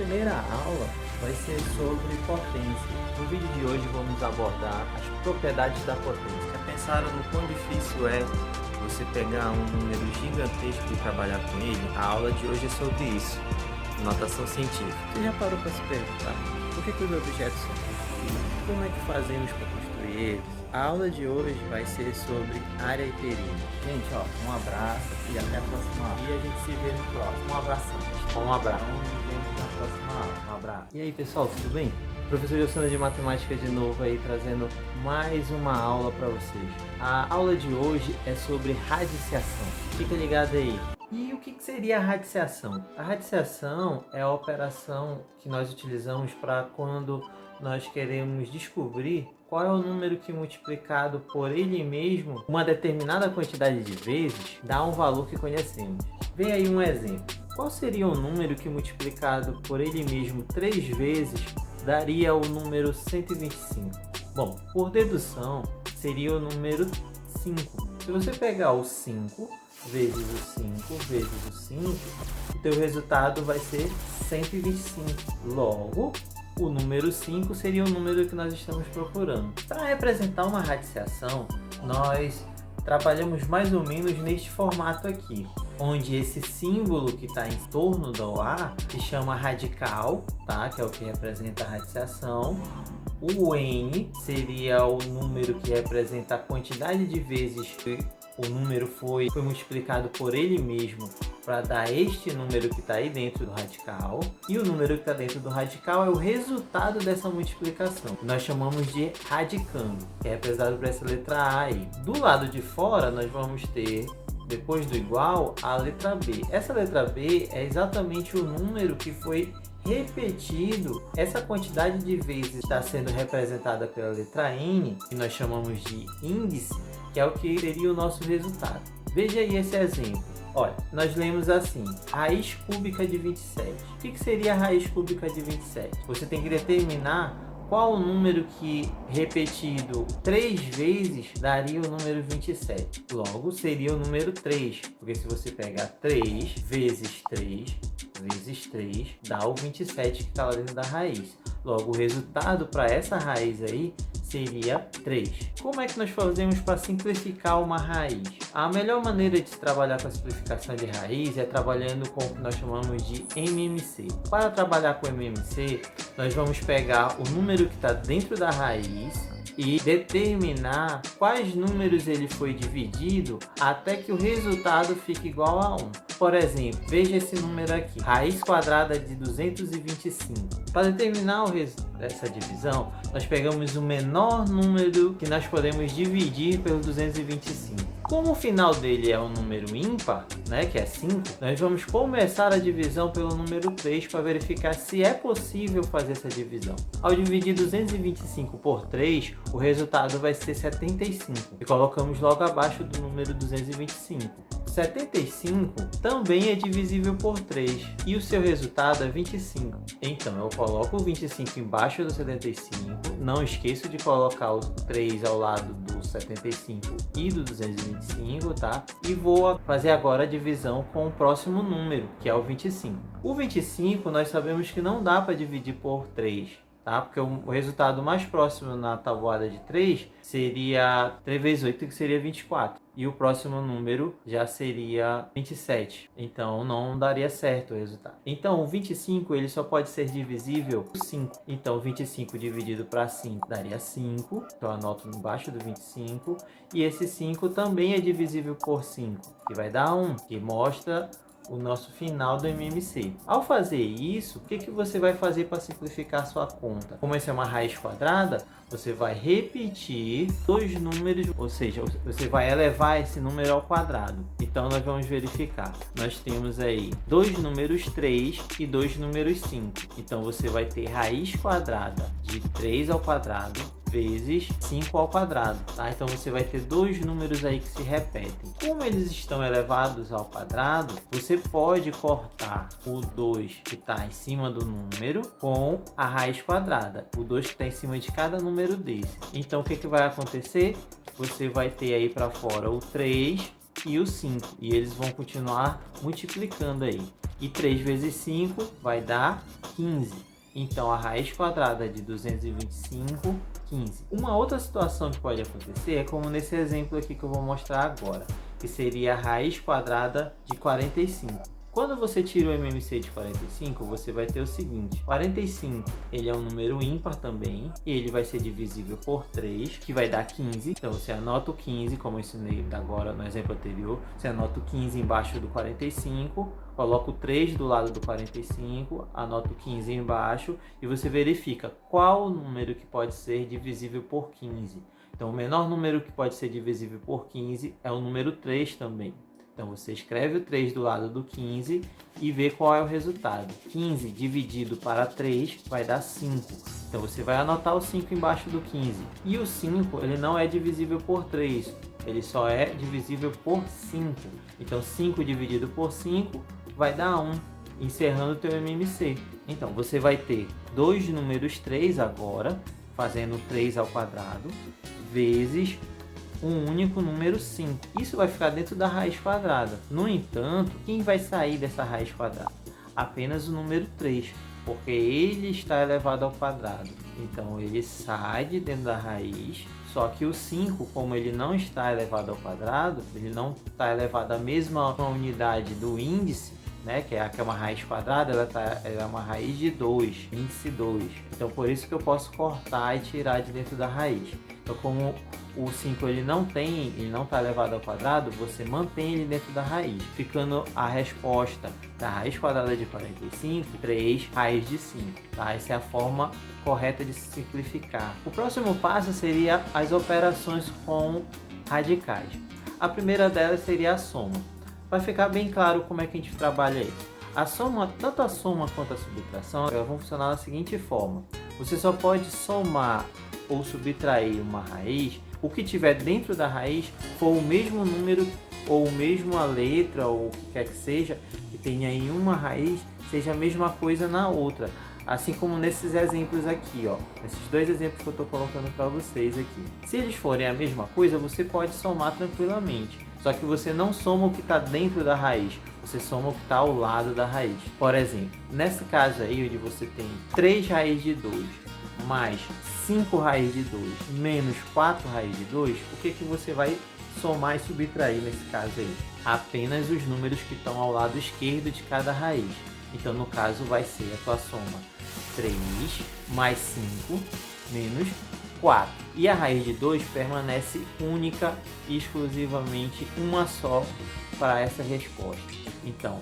primeira aula vai ser sobre potência. No vídeo de hoje vamos abordar as propriedades da potência. Já pensaram no quão difícil é você pegar um número gigantesco e trabalhar com ele? A aula de hoje é sobre isso, notação científica. Você já parou para se perguntar por que os objetos são construídos? Como é que fazemos para construir eles? A aula de hoje vai ser sobre área e perímetro. Gente, um abraço e até a próxima aula. E a gente se vê no próximo. Um abração. Um abraço. Nos vemos na próxima aula. Um abraço. E aí, pessoal, tudo bem? Professor Gilson de Matemática de novo aí, trazendo mais uma aula para vocês. A aula de hoje é sobre radiciação. Fica ligado aí. E o que seria a radiciação? A radiciação é a operação que nós utilizamos para quando nós queremos descobrir qual é o número que multiplicado por ele mesmo uma determinada quantidade de vezes dá um valor que conhecemos. Vê aí um exemplo. Qual seria o número que multiplicado por ele mesmo 3 vezes daria o número 125? Bom, por dedução seria o número 5. Se você pegar o 5 vezes o 5 vezes o 5, o teu resultado vai ser 125. Logo, o número 5 seria o número que nós estamos procurando. Para representar uma radiciação, nós trabalhamos mais ou menos neste formato aqui, onde esse símbolo que está em torno do A se chama radical, tá? Que é o que representa a radiciação. O N seria o número que representa a quantidade de vezes que o número foi multiplicado por ele mesmo para dar este número que está aí dentro do radical. E o número que está dentro do radical é o resultado dessa multiplicação, que nós chamamos de radicando, que é representado por essa letra A aí. Do lado de fora, nós vamos ter, depois do igual, a letra B. Essa letra B é exatamente o número que foi repetido. Essa quantidade de vezes está sendo representada pela letra N, que nós chamamos de índice, que é o que seria o nosso resultado. Veja aí esse exemplo. Olha, nós lemos assim, raiz cúbica de 27. O que seria a raiz cúbica de 27? Você tem que determinar qual o número que repetido 3 vezes daria o número 27. Logo, seria o número 3, porque se você pegar 3 vezes 3 vezes 3 dá o 27 que está lá dentro da raiz. Logo, o resultado para essa raiz aí seria 3. Como é que nós fazemos para simplificar uma raiz? A melhor maneira de se trabalhar com a simplificação de raiz é trabalhando com o que nós chamamos de MMC. Para trabalhar com MMC, nós vamos pegar o número que está dentro da raiz e determinar quais números ele foi dividido até que o resultado fique igual a 1. Por exemplo, veja esse número aqui, raiz quadrada de 225. Para determinar essa divisão, nós pegamos o menor número que nós podemos dividir pelo 225. Como o final dele é um número ímpar, né, que é 5, nós vamos começar a divisão pelo número 3 para verificar se é possível fazer essa divisão. Ao dividir 225 por 3, o resultado vai ser 75. E colocamos logo abaixo do número 225. 75 também é divisível por 3 e o seu resultado é 25. Então eu coloco o 25 embaixo do 75, não esqueço de colocar o 3 ao lado do 75 e do 225, tá? E vou fazer agora a divisão com o próximo número, que é o 25. O 25 nós sabemos que não dá para dividir por 3. Tá? Porque o resultado mais próximo na tabuada de 3 seria 3 vezes 8, que seria 24. E o próximo número já seria 27. Então não daria certo o resultado. Então o 25 ele só pode ser divisível por 5. Então 25 dividido para 5 daria 5. Então eu anoto embaixo do 25. E esse 5 também é divisível por 5, que vai dar 1, que mostra o nosso final do MMC. Ao fazer isso, o que você vai fazer para simplificar a sua conta? Como essa é uma raiz quadrada, você vai repetir dois números, ou seja, você vai elevar esse número ao quadrado. Então nós vamos verificar. Nós temos aí dois números 3 e dois números 5. Então você vai ter raiz quadrada de 3 ao quadrado vezes 5 ao quadrado, tá? Então você vai ter dois números aí que se repetem. Como eles estão elevados ao quadrado, você pode cortar o 2 que está em cima do número com a raiz quadrada, o 2 que está em cima de cada número desse. Então o que vai acontecer? Você vai ter aí para fora o 3 e o 5, e eles vão continuar multiplicando aí. E 3 vezes 5 vai dar 15. Então, a raiz quadrada de 225, 15. Uma outra situação que pode acontecer é como nesse exemplo aqui que eu vou mostrar agora, que seria a raiz quadrada de 45. Quando você tira o MMC de 45, você vai ter o seguinte: 45 ele é um número ímpar também, e ele vai ser divisível por 3, que vai dar 15. Então você anota o 15, como eu ensinei agora no exemplo anterior, você anota o 15 embaixo do 45, coloca o 3 do lado do 45, anota o 15 embaixo e você verifica qual o número que pode ser divisível por 15. Então o menor número que pode ser divisível por 15 é o número 3 também. Então você escreve o 3 do lado do 15 e vê qual é o resultado. 15 dividido para 3 vai dar 5. Então você vai anotar o 5 embaixo do 15. E o 5 ele não é divisível por 3, ele só é divisível por 5. Então 5 dividido por 5 vai dar 1, encerrando o teu MMC. Então você vai ter dois números 3 agora, fazendo 3 ao quadrado, vezes um único número 5. Isso vai ficar dentro da raiz quadrada. No entanto, quem vai sair dessa raiz quadrada? Apenas o número 3, porque ele está elevado ao quadrado. Então ele sai de dentro da raiz, só que o 5, como ele não está elevado ao quadrado, ele não está elevado à mesma unidade do índice, né, que é uma raiz quadrada, ela é uma raiz de 2, índice 2. Então por isso que eu posso cortar e tirar de dentro da raiz. Então como o 5 ele não está elevado ao quadrado, você mantém ele dentro da raiz, ficando a resposta da raiz quadrada de 45, 3 raiz de 5. Tá? Essa é a forma correta de se simplificar. O próximo passo seria as operações com radicais. A primeira delas seria a soma. Vai ficar bem claro como é que a gente trabalha isso. A soma, tanto a soma quanto a subtração, elas vão funcionar da seguinte forma: você só pode somar ou subtrair uma raiz, o que tiver dentro da raiz for o mesmo número ou mesma letra ou o que quer que seja, que tenha em uma raiz, seja a mesma coisa na outra. Assim como nesses exemplos aqui, ó, esses dois exemplos que eu estou colocando para vocês aqui. Se eles forem a mesma coisa, você pode somar tranquilamente. Só que você não soma o que está dentro da raiz, você soma o que está ao lado da raiz. Por exemplo, nesse caso aí, onde você tem 3 raiz de 2 mais 5 raiz de 2 menos 4 raiz de 2, o que você vai somar e subtrair nesse caso aí? Apenas os números que estão ao lado esquerdo de cada raiz. Então, no caso, vai ser a tua soma 3 mais 5 menos 4. E a raiz de 2 permanece única e exclusivamente uma só para essa resposta. Então,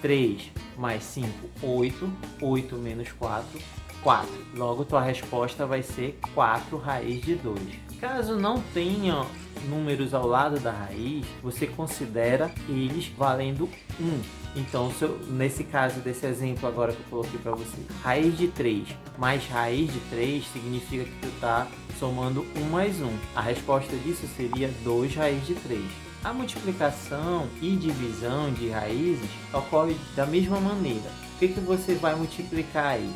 3 mais 5, 8. 8 menos 4, 4. Logo, tua resposta vai ser 4 raiz de 2. Caso não tenha números ao lado da raiz, você considera eles valendo 1. Então, nesse caso desse exemplo agora que eu coloquei para você, raiz de 3 mais raiz de 3 significa que tu está somando 1 mais 1. A resposta disso seria 2 raiz de 3. A multiplicação e divisão de raízes ocorre da mesma maneira. O que você vai multiplicar aí?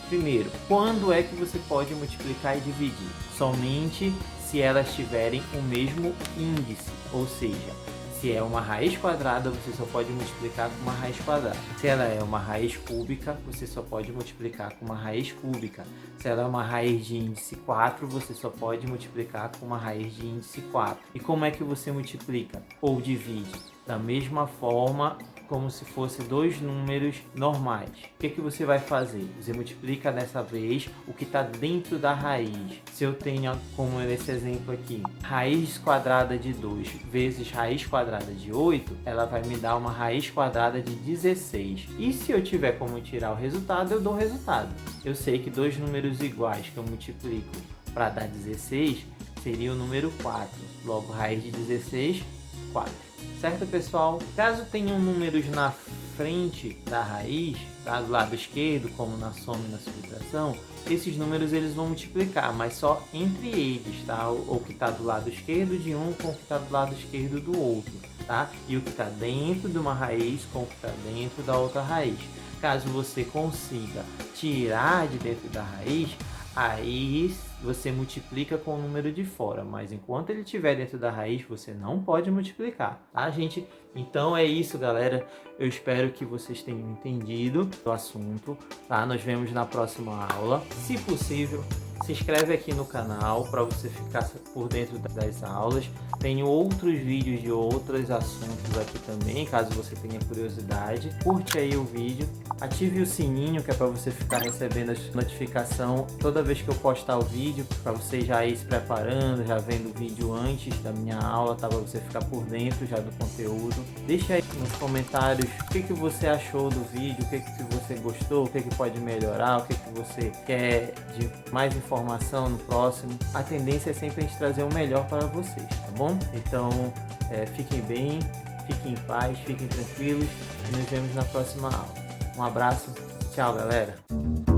Primeiro, quando é que você pode multiplicar e dividir? Somente se elas tiverem o mesmo índice, ou seja, se é uma raiz quadrada, você só pode multiplicar com uma raiz quadrada. Se ela é uma raiz cúbica, você só pode multiplicar com uma raiz cúbica. Se ela é uma raiz de índice 4, você só pode multiplicar com uma raiz de índice 4. E como é que você multiplica ou divide? Da mesma forma como se fosse dois números normais. O que você vai fazer? Você multiplica dessa vez o que está dentro da raiz. Se eu tenho, como nesse exemplo aqui, raiz quadrada de 2 vezes raiz quadrada de 8, ela vai me dar uma raiz quadrada de 16. E se eu tiver como tirar o resultado, eu dou o resultado. Eu sei que dois números iguais que eu multiplico para dar 16 seria o número 4. Logo, raiz de 16, 4. Certo, pessoal? Caso tenham números na frente da raiz, tá, do lado esquerdo, como na soma e na subtração, esses números eles vão multiplicar, mas só entre eles, tá? O que está do lado esquerdo de um com o que está do lado esquerdo do outro, tá? E o que está dentro de uma raiz com o que está dentro da outra raiz. Caso você consiga tirar de dentro da raiz, aí você multiplica com o número de fora, mas enquanto ele estiver dentro da raiz, você não pode multiplicar, tá, gente? Então é isso, galera. Eu espero que vocês tenham entendido o assunto, tá? Nós vemos na próxima aula. Se possível, se inscreve aqui no canal para você ficar por dentro das aulas. Tenho outros vídeos de outros assuntos aqui também, caso você tenha curiosidade. Curte aí o vídeo, ative o sininho que é para você ficar recebendo a notificação toda vez que eu postar o vídeo, para você já ir se preparando, já vendo o vídeo antes da minha aula, tá? Para você ficar por dentro já do conteúdo. Deixa aí nos comentários o que você achou do vídeo, o que você gostou, o que pode melhorar, o que você quer de mais informação no próximo. A tendência é sempre a gente trazer o melhor para vocês, tá bom? Então, fiquem bem, fiquem em paz, fiquem tranquilos e nos vemos na próxima aula. Um abraço, tchau, galera!